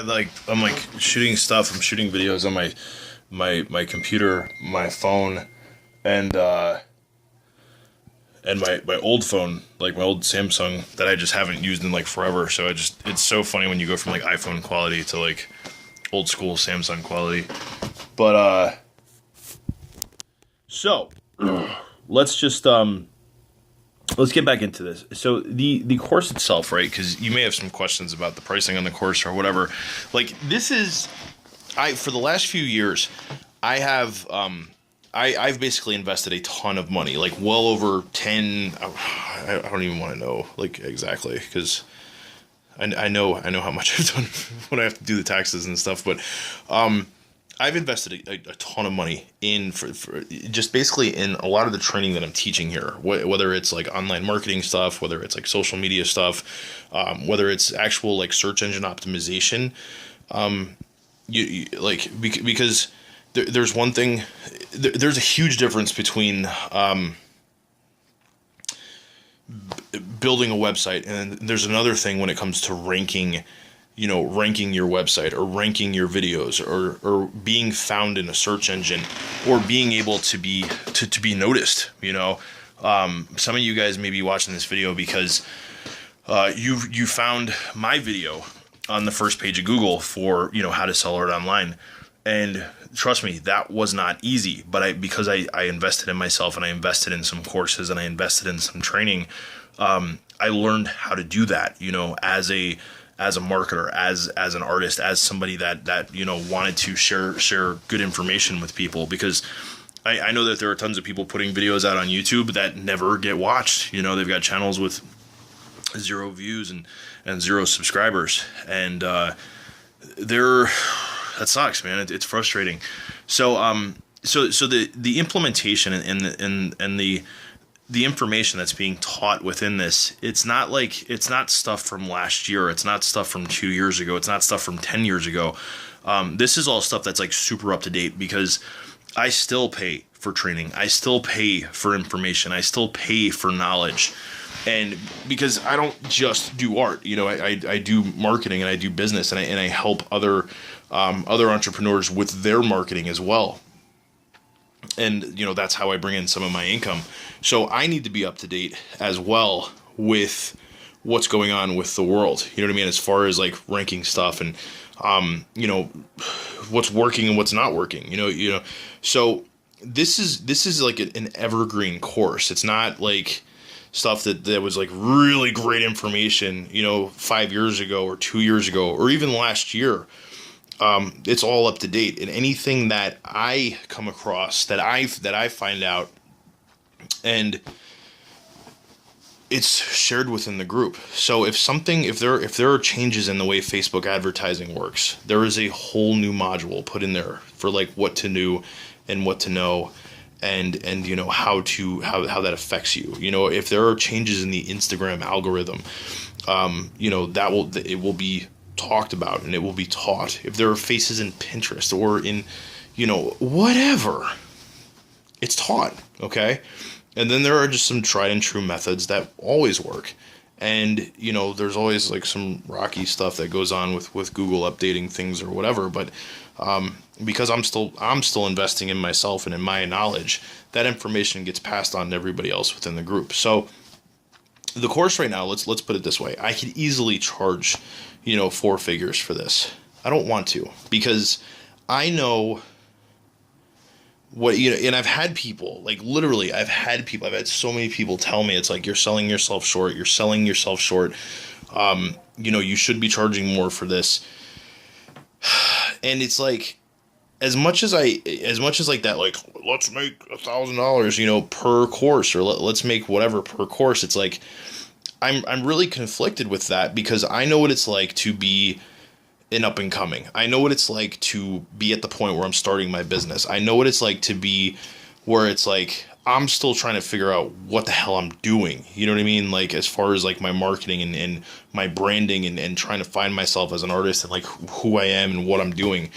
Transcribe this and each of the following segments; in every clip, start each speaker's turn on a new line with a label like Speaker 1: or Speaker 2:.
Speaker 1: Like I'm like shooting stuff. I'm shooting videos on my computer, my phone, and my old phone, like my old Samsung that I just haven't used in like forever. So it's so funny when you go from like iPhone quality to like old school Samsung quality. But so let's just let's get back into this. So the course itself, right? Because you may have some questions about the pricing on the course or whatever. Like this is I for the last few years, I have I've basically invested a ton of money, like well over 10. I don't even want to know like exactly because I know how much I've done when I have to do the taxes and stuff, but I've invested a ton of money in for just basically in a lot of the training that I'm teaching here, whether it's like online marketing stuff, whether it's like social media stuff, whether it's actual like search engine optimization. You like because there's one thing, there's a huge difference between building a website and there's another thing when it comes to ranking, ranking your website or ranking your videos or being found in a search engine or being able to be noticed. Some of you guys may be watching this video because you found my video on the first page of Google for how to sell art online. And trust me, that was not easy, but because I invested in myself and I invested in some courses and I invested in some training, I learned how to do that, as a marketer, as an artist, as somebody that wanted to share good information with people, because I know that there are tons of people putting videos out on YouTube that never get watched. They've got channels with 0 views and 0 subscribers, and they're that sucks, man. It's frustrating. So so the implementation and the information that's being taught within this, it's not stuff from last year. It's not stuff from 2 years ago. It's not stuff from 10 years ago. This is all stuff that's like super up to date because I still pay for training. I still pay for information. I still pay for knowledge. And because I don't just do art, I do marketing and I do business and I help other entrepreneurs with their marketing as well. And, that's how I bring in some of my income. So I need to be up to date as well with what's going on with the world. You know what I mean? As far as like ranking stuff and, what's working and what's not working, so this is like an evergreen course. It's not like stuff that was like really great information, 5 years ago or 2 years ago, or even last year. It's all up to date, and anything that I come across that I find out, and it's shared within the group. So if there are changes in the way Facebook advertising works, there is a whole new module put in there for like what to do and what to know, and how that affects you. If there are changes in the Instagram algorithm, it will be talked about and it will be taught. If there are faces in Pinterest or in whatever, it's taught. Okay. And then there are just some tried and true methods that always work. And there's always like some rocky stuff that goes on with Google updating things or whatever, but because I'm still investing in myself and in my knowledge, that information gets passed on to everybody else within the group. So the course right now, let's put it this way. I could easily charge 4 figures for this. I don't want to, because I know what, and I've had people, like literally I've had so many people tell me, it's like, you're selling yourself short. You should be charging more for this. And it's like, as much as like that, like, let's make $1,000, per course, or let's make whatever per course. It's like, I'm really conflicted with that, because I know what it's like to be an up and coming. I know what it's like to be at the point where I'm starting my business. I know what it's like to be where it's like, I'm still trying to figure out what the hell I'm doing. You know what I mean? Like, as far as like my marketing and my branding and trying to find myself as an artist and like who I am and what I'm doing.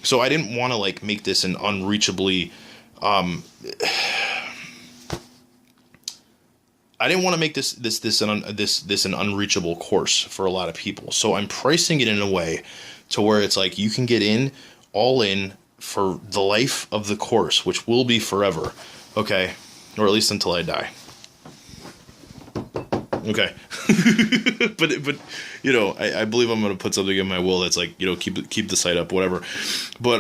Speaker 1: So I didn't want to like make this an unreachably, I didn't want to make this an unreachable course for a lot of people. So I'm pricing it in a way to where it's like you can get in, all in, for the life of the course, which will be forever, okay? Or at least until I die. Okay. but you know, I believe I'm going to put something in my will that's like, you know, keep the site up, whatever. But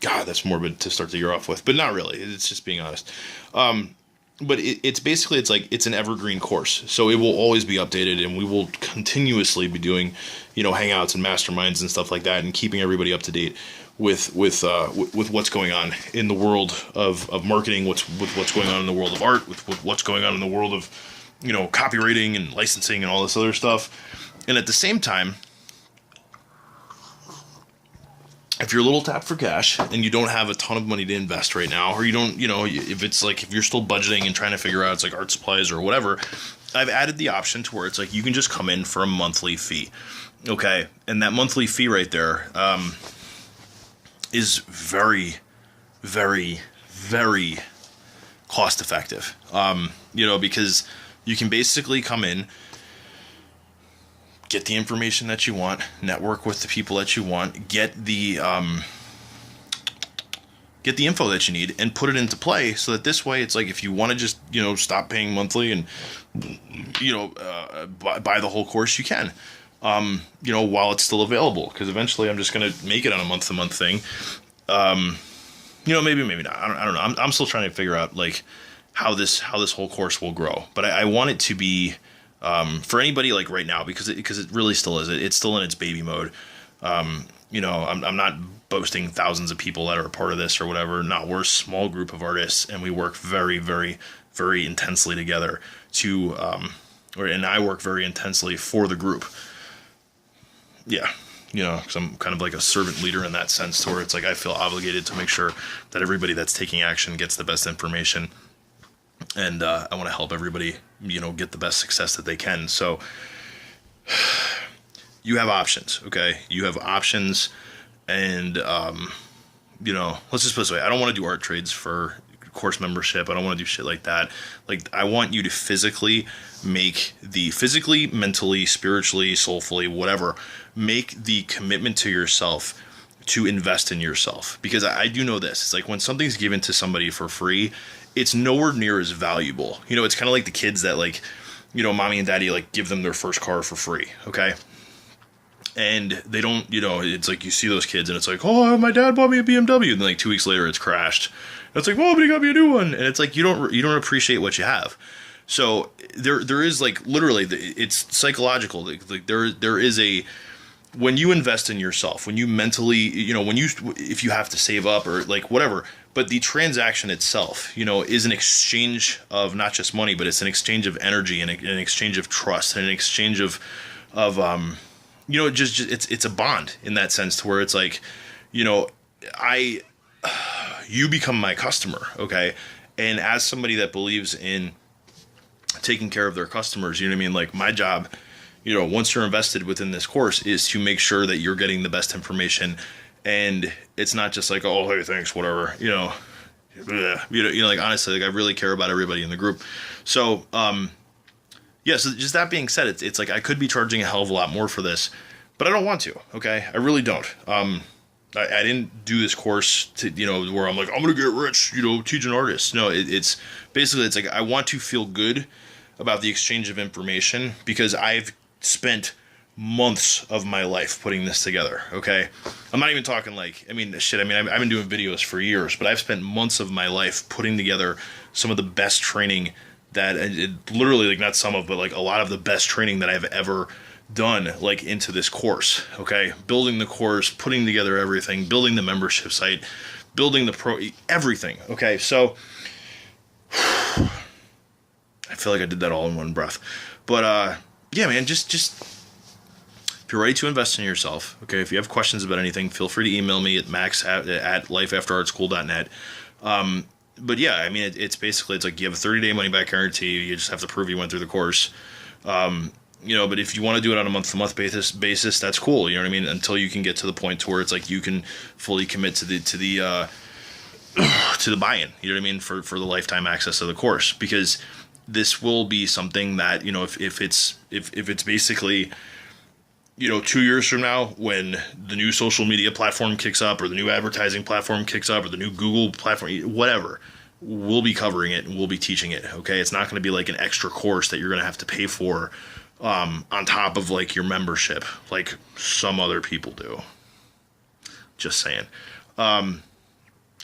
Speaker 1: God, that's morbid to start the year off with, but not really. It's just being honest. But it's basically, it's like, it's an evergreen course. So it will always be updated, and we will continuously be doing, you know, hangouts and masterminds and stuff like that, and keeping everybody up to date with what's going on in the world of marketing, what's going on in the world of art, with what's going on in the world of, you know, copywriting and licensing and all this other stuff. And at the same time, if you're a little tapped for cash and you don't have a ton of money to invest right now, or you don't, you know, if it's like, if you're still budgeting and trying to figure out, it's like art supplies or whatever, I've added the option to where it's like you can just come in for a monthly fee. Okay. And that monthly fee right there is very, very, very cost effective. You know, because you can basically come in, get the information that you want, network with the people that you want, get the info that you need, and put it into play, so that this way it's like, if you want to just, you know, stop paying monthly and, you know, buy the whole course, you can, you know, while it's still available, because eventually I'm just going to make it on a month-to-month thing. You know, maybe not. I don't know. I'm still trying to figure out like how this whole course will grow, but I want it to be, for anybody like right now, because it really still is. It's still in its baby mode. You know, I'm not boasting thousands of people that are a part of this or whatever. No, we're a small group of artists, and we work very, very, very intensely together to, and I work very intensely for the group. Yeah. You know, because I'm kind of like a servant leader in that sense, to where it's like I feel obligated to make sure that everybody that's taking action gets the best information. And I want to help everybody, you know, get the best success that they can. So you have options, okay? You have options, and, you know, let's just put it this way. I don't want to do art trades for course membership. I don't want to do shit like that. Like, I want you to physically, mentally, spiritually, soulfully, whatever, make the commitment to yourself to invest in yourself. Because I do know this. It's like when something's given to somebody for free, it's nowhere near as valuable. You know, it's kind of like the kids that, like, you know, mommy and daddy, like, give them their first car for free, okay? And they don't, you know, it's like you see those kids and it's like, oh, my dad bought me a BMW. And then like 2 weeks later, it's crashed. And it's like, well, but he got me a new one. And it's like, you don't appreciate what you have. So there is like, literally, it's psychological. Like there is a, when you invest in yourself, when you mentally, you know, if you have to save up or like whatever, but the transaction itself, you know, is an exchange of not just money, but it's an exchange of energy and an exchange of trust and an exchange of you know, just it's a bond in that sense, to where it's like, you know, you become my customer, okay? And as somebody that believes in taking care of their customers, you know what I mean? Like, my job, you know, once you're invested within this course, is to make sure that you're getting the best information. And it's not just like, oh, hey, thanks, whatever, you know, like, honestly, like, I really care about everybody in the group. So, yeah, so just that being said, it's like I could be charging a hell of a lot more for this, but I don't want to, okay? I really don't. I didn't do this course to, you know, where I'm like, I'm going to get rich, you know, teaching artists. No, it's basically, it's like I want to feel good about the exchange of information, because I've spent months of my life putting this together, okay? I'm not even talking like, I mean, shit, I mean, I've been doing videos for years, but I've spent months of my life putting together some of the best training that, literally, like, not some of, but like a lot of the best training that I've ever done, like, into this course, okay? Building the course, putting together everything, building the membership site, building the everything, okay? So, I feel like I did that all in one breath. But, yeah, man, just if you're ready to invest in yourself, okay, if you have questions about anything, feel free to email me at max@lifeafterartschool.net. But yeah, I mean, it's basically, it's like you have a 30-day money-back guarantee. You just have to prove you went through the course. You know, but if you want to do it on a month-to-month basis, that's cool. You know what I mean? Until you can get to the point to where it's like you can fully commit to the to the buy-in. You know what I mean? For the lifetime access to the course, because this will be something that, you know, if it's basically, 2 years from now, when the new social media platform kicks up, or the new advertising platform kicks up, or the new Google platform, whatever, we'll be covering it and we'll be teaching it. Okay. It's not going to be like an extra course that you're going to have to pay for, on top of like your membership, like some other people do. Just saying.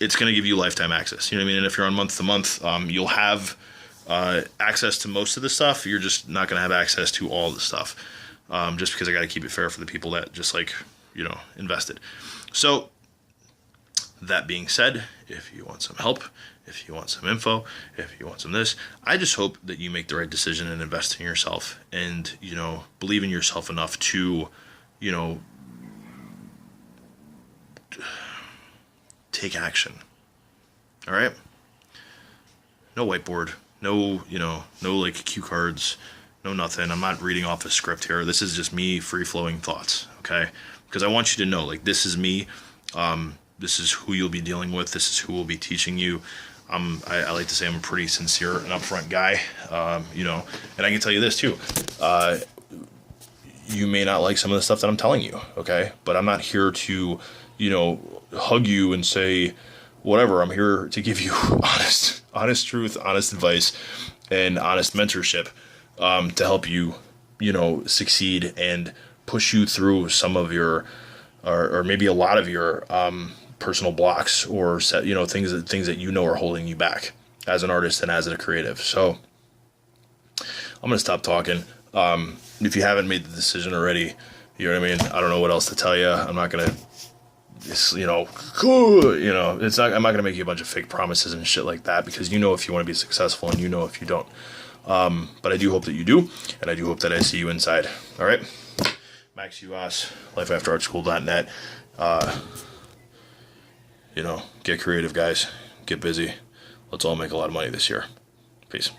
Speaker 1: It's going to give you lifetime access. You know what I mean? And if you're on month to month, you'll have, access to most of the stuff. You're just not going to have access to all the stuff. Just because I got to keep it fair for the people that just like, invested. So that being said, if you want some help, if you want some info, if you want some this, I just hope that you make the right decision and invest in yourself, and, believe in yourself enough to, take action. All right. No whiteboard, no like cue cards, no nothing. I'm not reading off a script here. This is just me free-flowing thoughts, okay? Because I want you to know, like, this is me. This is who you'll be dealing with. This is who will be teaching you. I like to say I'm a pretty sincere and upfront guy, and I can tell you this too. You may not like some of the stuff that I'm telling you, okay? But I'm not here to, hug you and say whatever. I'm here to give you honest truth, honest advice, and honest mentorship, to help you, succeed and push you through some of your, or maybe a lot of your, personal blocks, or set, things that are holding you back as an artist and as a creative. So I'm going to stop talking. If you haven't made the decision already, you know what I mean? I don't know what else to tell you. I'm not going to, I'm not going to make you a bunch of fake promises and shit like that, because if you want to be successful, and if you don't. But I do hope that you do, and I do hope that I see you inside. All right. Max Uas, lifeafterartschool.net. Get creative, guys. Get busy. Let's all make a lot of money this year. Peace.